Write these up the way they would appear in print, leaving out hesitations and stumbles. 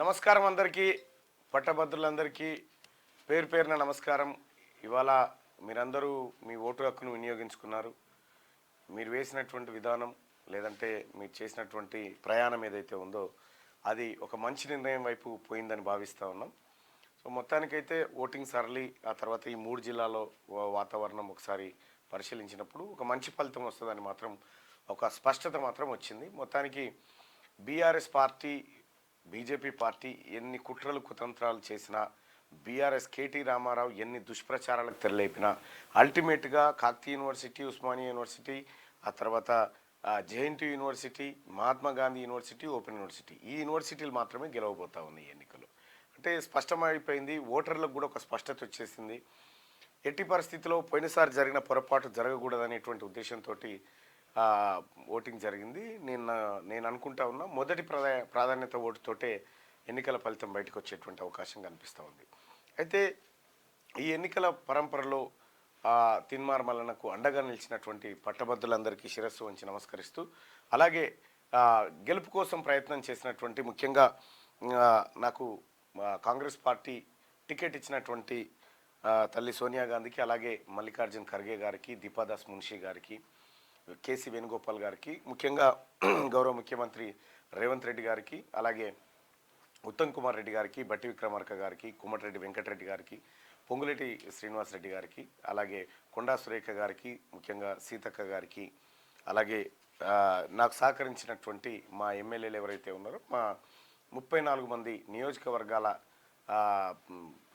నమస్కారం అందరికీ, పట్టభద్రులందరికీ పేరు పేరున నమస్కారం. ఇవాళ మీరందరూ మీ ఓటు హక్కును వినియోగించుకున్నారు. మీరు వేసినటువంటి విధానం లేదంటే మీరు చేసినటువంటి ప్రయాణం ఏదైతే ఉందో అది ఒక మంచి నిర్ణయం వైపు పోయిందని భావిస్తూ ఉన్నాం. సో మొత్తానికైతే ఓటింగ్ సరళి ఆ తర్వాత ఈ 3 జిల్లాలో వాతావరణం ఒకసారి పరిశీలించినప్పుడు ఒక మంచి ఫలితం వస్తుందని మాత్రం ఒక స్పష్టత మాత్రం వచ్చింది. మొత్తానికి బీఆర్ఎస్ పార్టీ బీజేపీ పార్టీ ఎన్ని కుట్రలు కుతంత్రాలు చేసినా, బీఆర్ఎస్ కేటీ రామారావు ఎన్ని దుష్ప్రచారాలకు తెరలేపినా అల్టిమేట్గా కాకతీయ యూనివర్సిటీ, ఉస్మానియా యూనివర్సిటీ, ఆ తర్వాత JNT university, Mahatma Gandhi university, open university, ఈ యూనివర్సిటీలు మాత్రమే గెలవబోతా ఉన్నాయి ఎన్నికలు. అంటే స్పష్టమైపోయింది, ఓటర్లకు కూడా ఒక స్పష్టత వచ్చేసింది. ఎట్టి పరిస్థితిలో పోయినసారి జరిగిన పొరపాటు జరగకూడదనేటువంటి ఉద్దేశంతో ఓటింగ్ జరిగింది. నేను అనుకుంటా ఉన్నా మొదటి ప్రాధాన్యత ఓటుతోటే ఎన్నికల ఫలితం బయటకు వచ్చేటువంటి అవకాశం కనిపిస్తూ ఉంది. అయితే ఈ ఎన్నికల పరంపరలో తిన్మార్ మల్లన్నకు అండగా నిలిచినటువంటి పట్టభద్రులందరికీ శిరస్సు వంచి నమస్కరిస్తూ, అలాగే గెలుపు కోసం ప్రయత్నం చేసినటువంటి ముఖ్యంగా నాకు కాంగ్రెస్ పార్టీ టికెట్ ఇచ్చినటువంటి తల్లి సోనియా గాంధీకి, అలాగే మల్లికార్జున్ ఖర్గే గారికి, దీపాదాస్ మున్షి గారికి, కేసీ వేణుగోపాల్ గారికి, ముఖ్యంగా గౌరవ ముఖ్యమంత్రి రేవంత్ రెడ్డి గారికి, అలాగే ఉత్తమ్ కుమార్ రెడ్డి గారికి, బట్టి విక్రమార్క గారికి, కుమ్మటిరెడ్డి వెంకటరెడ్డి గారికి, పొంగులేటి శ్రీనివాసరెడ్డి గారికి, అలాగే కొండా సురేఖ గారికి, ముఖ్యంగా సీతక్క గారికి, అలాగే నాకు సహకరించినటువంటి మా ఎమ్మెల్యేలు ఎవరైతే ఉన్నారో మా 34 మంది నియోజకవర్గాల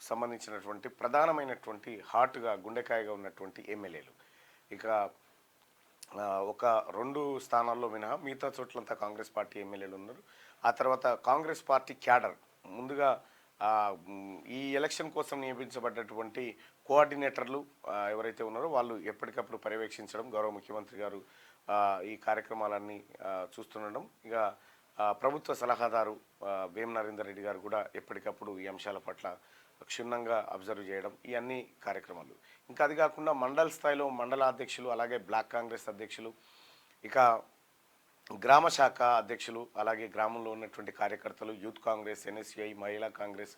సంబంధించినటువంటి ప్రధానమైనటువంటి హాట్గా గుండెకాయగా ఉన్నటువంటి ఎమ్మెల్యేలు, ఇక ఒక 2 స్థానాల్లో మినహా మిగతా చోట్లంతా కాంగ్రెస్ పార్టీ ఎమ్మెల్యేలు ఉన్నారు. ఆ తర్వాత కాంగ్రెస్ పార్టీ క్యాడర్ ముందుగా ఈ ఎలక్షన్ కోసం నియమించబడ్డటువంటి కోఆర్డినేటర్లు ఎవరైతే ఉన్నారో వాళ్ళు ఎప్పటికప్పుడు పర్యవేక్షించడం, గౌరవ ముఖ్యమంత్రి గారు ఈ కార్యక్రమాలన్నీ చూస్తుండడం, ఇక ప్రభుత్వ సలహాదారు వేం నరేందర్ రెడ్డి గారు కూడా ఎప్పటికప్పుడు ఈ అంశాల పట్ల క్షుణ్ణంగా అబ్జర్వ్ చేయడం, ఈ అన్ని కార్యక్రమాలు. ఇంకా అది కాకుండా మండల స్థాయిలో మండల అధ్యక్షులు, అలాగే బ్లాక్ కాంగ్రెస్ అధ్యక్షులు, ఇక గ్రామ శాఖ అధ్యక్షులు, అలాగే గ్రామంలో ఉన్నటువంటి కార్యకర్తలు, యూత్ కాంగ్రెస్, ఎన్ఎస్యుఐ, మహిళా కాంగ్రెస్,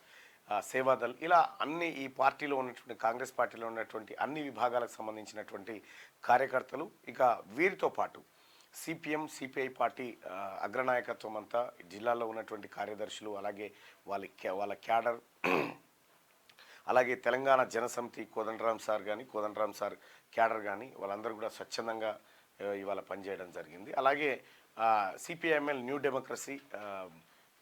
సేవాదల్, ఇలా అన్ని ఈ పార్టీలో ఉన్నటువంటి కాంగ్రెస్ పార్టీలో ఉన్నటువంటి అన్ని విభాగాలకు సంబంధించినటువంటి కార్యకర్తలు, ఇక వీరితో పాటు సిపిఎం, సిపిఐ పార్టీ అగ్రనాయకత్వం అంతా, జిల్లాలో ఉన్నటువంటి కార్యదర్శులు, అలాగే వాళ్ళ క్యాడర్, అలాగే తెలంగాణ జనసమితి కోదండరామ్ సార్ క్యాడర్ కానీ వాళ్ళందరూ కూడా స్వచ్ఛందంగా ఇవాళ పనిచేయడం జరిగింది. అలాగే సిపిఐఎంఎల్ న్యూ డెమోక్రసీ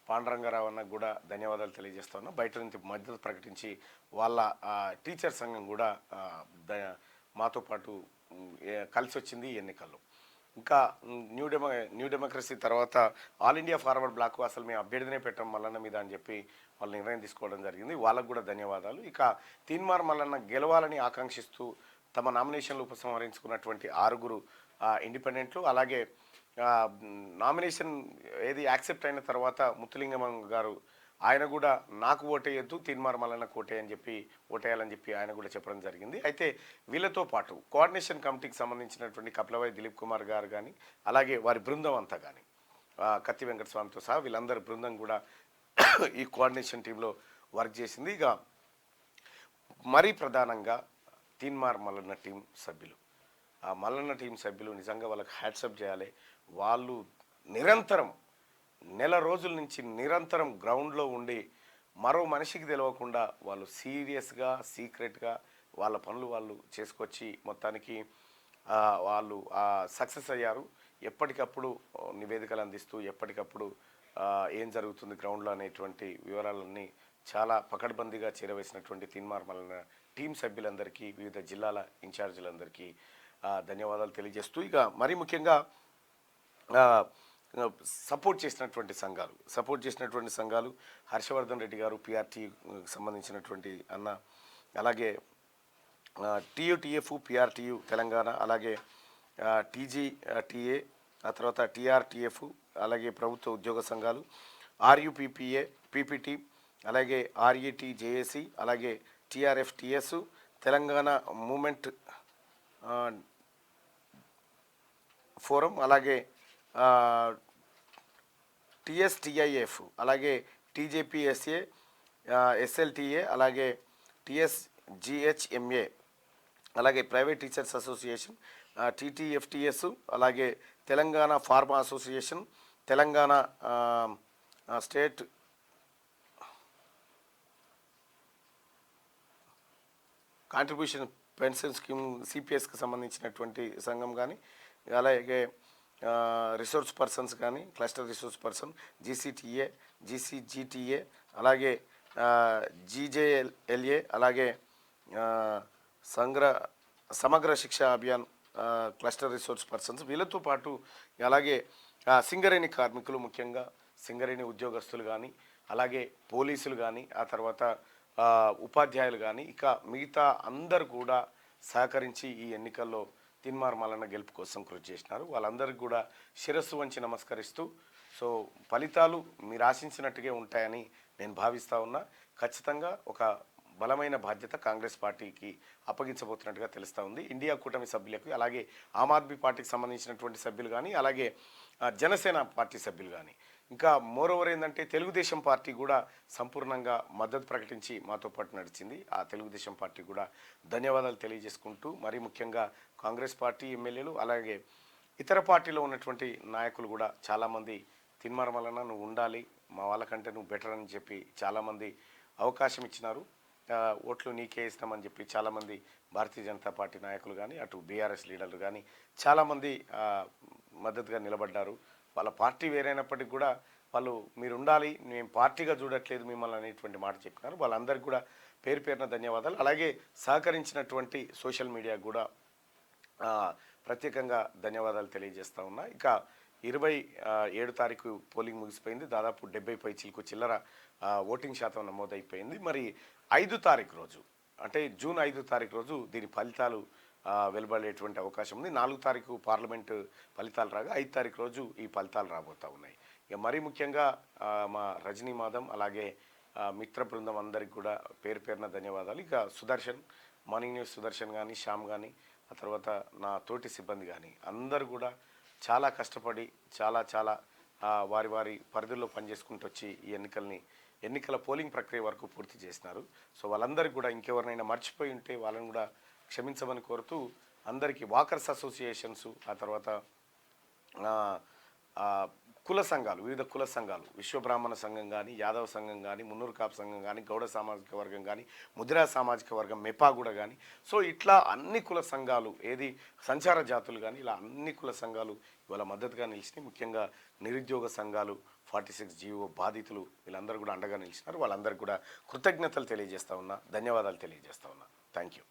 పాండురంగారావు అన్న కూడా ధన్యవాదాలు తెలియజేస్తా ఉన్నా. బయట నుంచి మద్దతు ప్రకటించి వాళ్ళ టీచర్ సంఘం కూడా మాతో పాటు కలిసి వచ్చింది ఈ ఎన్నికల్లో. ఇంకా న్యూ డెమోక్రసీ తర్వాత ఆల్ ఇండియా ఫార్వర్డ్ బ్లాక్ అసలు మేము అభ్యర్థినే పెట్టాం మల్లన్న మీద అని చెప్పి వాళ్ళు నిర్ణయం తీసుకోవడం జరిగింది. వాళ్ళకు కూడా ధన్యవాదాలు. ఇక తీన్మార్ మల్లన్న గెలవాలని ఆకాంక్షిస్తూ తమ నామినేషన్లు ఉపసంహరించుకున్నటువంటి 6 ఇండిపెండెంట్లు, అలాగే నామినేషన్ ఏది యాక్సెప్ట్ అయిన తర్వాత ముత్తులింగం గారు ఆయన కూడా నాకు ఓటేయద్దు, తీన్మార్ మల్లన్నకు ఓటేయాలని చెప్పి ఆయన కూడా చెప్పడం జరిగింది. అయితే వీళ్ళతో పాటు కోఆర్డినేషన్ కమిటీకి సంబంధించినటువంటి కపిలవాయి దిలీప్ కుమార్ గారు కానీ, అలాగే వారి బృందం అంతా కానీ, కత్తి వెంకటస్వామితో సహా వీళ్ళందరి బృందం కూడా ఈ కోఆర్డినేషన్ టీంలో వర్క్ చేసింది. ఇక మరీ ప్రధానంగా తీన్మార్ మల్లన్న టీం సభ్యులు, ఆ మల్లన్న టీం సభ్యులు నిజంగా వాళ్ళకి హ్యాట్సప్ చేయాలి. వాళ్ళు నిరంతరం నెల రోజుల నుంచి నిరంతరం గ్రౌండ్లో ఉండి మరో మనిషికి తెలియకుండా వాళ్ళు సీరియస్గా సీక్రెట్గా వాళ్ళ పనులు వాళ్ళు చేసుకొచ్చి మొత్తానికి వాళ్ళు సక్సెస్ అయ్యారు. ఎప్పటికప్పుడు నివేదికలు అందిస్తూ ఎప్పటికప్పుడు ఏం జరుగుతుంది గ్రౌండ్లో అనేటువంటి వివరాలన్నీ చాలా పకడ్బందీగా చేరవేసినటువంటి తీన్మార్ మల్లన్న టీం సభ్యులందరికీ, వివిధ జిల్లాల ఇన్ఛార్జీలందరికీ ధన్యవాదాలు తెలియజేస్తూ, ఇక మరీ ముఖ్యంగా సపోర్ట్ చేసినటువంటి సంఘాలు హర్షవర్ధన్ రెడ్డి గారు పిఆర్టీ సంబంధించినటువంటి అన్న, అలాగే టీయూటీఎఫ్, పిఆర్టీయు తెలంగాణ, అలాగే టీజీటీఏ, ఆ తర్వాత టీఆర్టీఎఫ్, అలాగే ప్రభుత్వ ఉద్యోగ సంఘాలు, ఆర్యుపిపిఏ, పీపీటీ, అలాగే ఆర్ఈటీ జేఏసీ, అలాగే టీఆర్ఎఫ్టీఎస్, తెలంగాణ మూమెంట్ ఫోరం, అలాగే టీఎస్టీఐఎఫ్, అలాగే టీజేపీఎస్ఏ, ఎస్ఎల్టీఏ, అలాగే టీఎస్జిహెచ్ఎంఏ, అలాగే ప్రైవేట్ టీచర్స్ అసోసియేషన్, టీటీఎఫ్టిఎస్, అలాగే Telangana pharma association, Telangana state contribution pension scheme సిపిఎస్కి సంబంధించినటువంటి సంఘం కానీ, అలాగే రిసోర్స్ పర్సన్స్ కానీ, cluster resource person, GCTA, GCGTA, అలాగే జీజేఎల్ఏ, అలాగే సమగ్ర శిక్ష అభియాన్ క్లస్టర్ రిసోర్స్ పర్సన్స్, వీళ్ళతో పాటు అలాగే సింగరేణి కార్మికులు, ముఖ్యంగా సింగరేణి ఉద్యోగస్తులు కానీ, అలాగే పోలీసులు కానీ, ఆ తర్వాత ఉపాధ్యాయులు కానీ, ఇక మిగతా అందరు కూడా సహకరించి ఈ ఎన్నికల్లో తీన్మార్ మల్లన్న గెలుపు కోసం కృషి చేసినారు. వాళ్ళందరికీ కూడా శిరస్సు వంచి నమస్కరిస్తూ, సో ఫలితాలు మీరు ఆశించినట్టుగా ఉంటాయని నేను భావిస్తూ ఉన్నా. ఖచ్చితంగా ఒక బలమైన బాధ్యత కాంగ్రెస్ పార్టీకి అప్పగించబోతున్నట్టుగా తెలుస్తూ ఉంది. ఇండియా కూటమి సభ్యులకు, అలాగే ఆమ్ ఆద్మీ పార్టీకి సంబంధించినటువంటి సభ్యులు కానీ, అలాగే జనసేన పార్టీ సభ్యులు కానీ, ఇంకా మోరోవర్ ఏంటంటే తెలుగుదేశం పార్టీ కూడా సంపూర్ణంగా మద్దతు ప్రకటించి మాతో పాటు నడిచింది. ఆ తెలుగుదేశం పార్టీ కూడా ధన్యవాదాలు తెలియజేసుకుంటూ, మరీ ముఖ్యంగా కాంగ్రెస్ పార్టీ ఎమ్మెల్యేలు, అలాగే ఇతర పార్టీలో ఉన్నటువంటి నాయకులు కూడా చాలామంది తీన్మార్ మల్లన్న నువ్వు ఉండాలి, మా వాళ్ళకంటే నువ్వు బెటర్ అని చెప్పి చాలామంది అవకాశం ఇచ్చినారు. ఓట్లు నీకే ఇస్తామని చెప్పి చాలామంది భారతీయ జనతా పార్టీ నాయకులు కానీ, అటు బీఆర్ఎస్ లీడర్లు కానీ చాలామంది మద్దతుగా నిలబడ్డారు. వాళ్ళ పార్టీ వేరైనప్పటికీ కూడా వాళ్ళు మీరు ఉండాలి, మేము పార్టీగా చూడట్లేదు మిమ్మల్ని అనేటువంటి మాట చెప్పినారు. వాళ్ళందరికీ కూడా పేరు పేరున ధన్యవాదాలు. అలాగే సహకరించినటువంటి సోషల్ మీడియాకు కూడా ప్రత్యేకంగా ధన్యవాదాలు తెలియజేస్తా ఉన్నా. ఇక 27 తారీఖు పోలింగ్ ముగిసిపోయింది. దాదాపు 70 పైచీలకు చిల్లర ఓటింగ్ శాతం నమోదైపోయింది. మరి 5 తారీఖు రోజు, అంటే జూన్ 5 తారీఖు రోజు దీని ఫలితాలు వెలువడేటువంటి అవకాశం ఉంది. 4 తారీఖు పార్లమెంటు ఫలితాలు రాగా 5 తారీఖు రోజు ఈ ఫలితాలు రాబోతూ ఉన్నాయి. ఇక మరీ ముఖ్యంగా మా రజనీ మాధం, అలాగే మిత్ర బృందం అందరికి కూడా పేరు పేరున ధన్యవాదాలు. ఇక సుదర్శన్, మార్నింగ్ న్యూస్ సుదర్శన్ కానీ, శ్యామ్ కానీ, ఆ తర్వాత నా తోటి సిబ్బంది కానీ అందరూ కూడా చాలా కష్టపడి చాలా వారి వారి పరిధుల్లో పనిచేసుకుంటూ వచ్చి ఈ ఎన్నికల పోలింగ్ ప్రక్రియ వరకు పూర్తి చేసినారు. సో వాళ్ళందరికీ కూడా ఇంకెవరినైనా మర్చిపోయి ఉంటే వాళ్ళని కూడా క్షమించమని కోరుతూ, అందరికీ వాకర్స్ అసోసియేషన్స్, ఆ తర్వాత కుల సంఘాలు, వివిధ కుల సంఘాలు, విశ్వబ్రాహ్మణ సంఘం కానీ, యాదవ సంఘం కానీ, మున్నూరు కాపు సంఘం కానీ, గౌడ సామాజిక వర్గం కానీ, ముదిరా సామాజిక వర్గం, మెపాగూడ కానీ, సో ఇట్లా అన్ని కుల సంఘాలు, ఏది సంచార జాతులు కానీ, ఇలా అన్ని కుల సంఘాలు ఇవాళ మద్దతుగా నిలిచినాయి. ముఖ్యంగా నిరుద్యోగ సంఘాలు, 46 జీవో బాధితులు, వీళ్ళందరూ కూడా అండగా నిలిచినారు. వాళ్ళందరికీ కూడా కృతజ్ఞతలు తెలియజేస్తా ఉన్నా, ధన్యవాదాలు తెలియజేస్తా ఉన్నా. Thank you.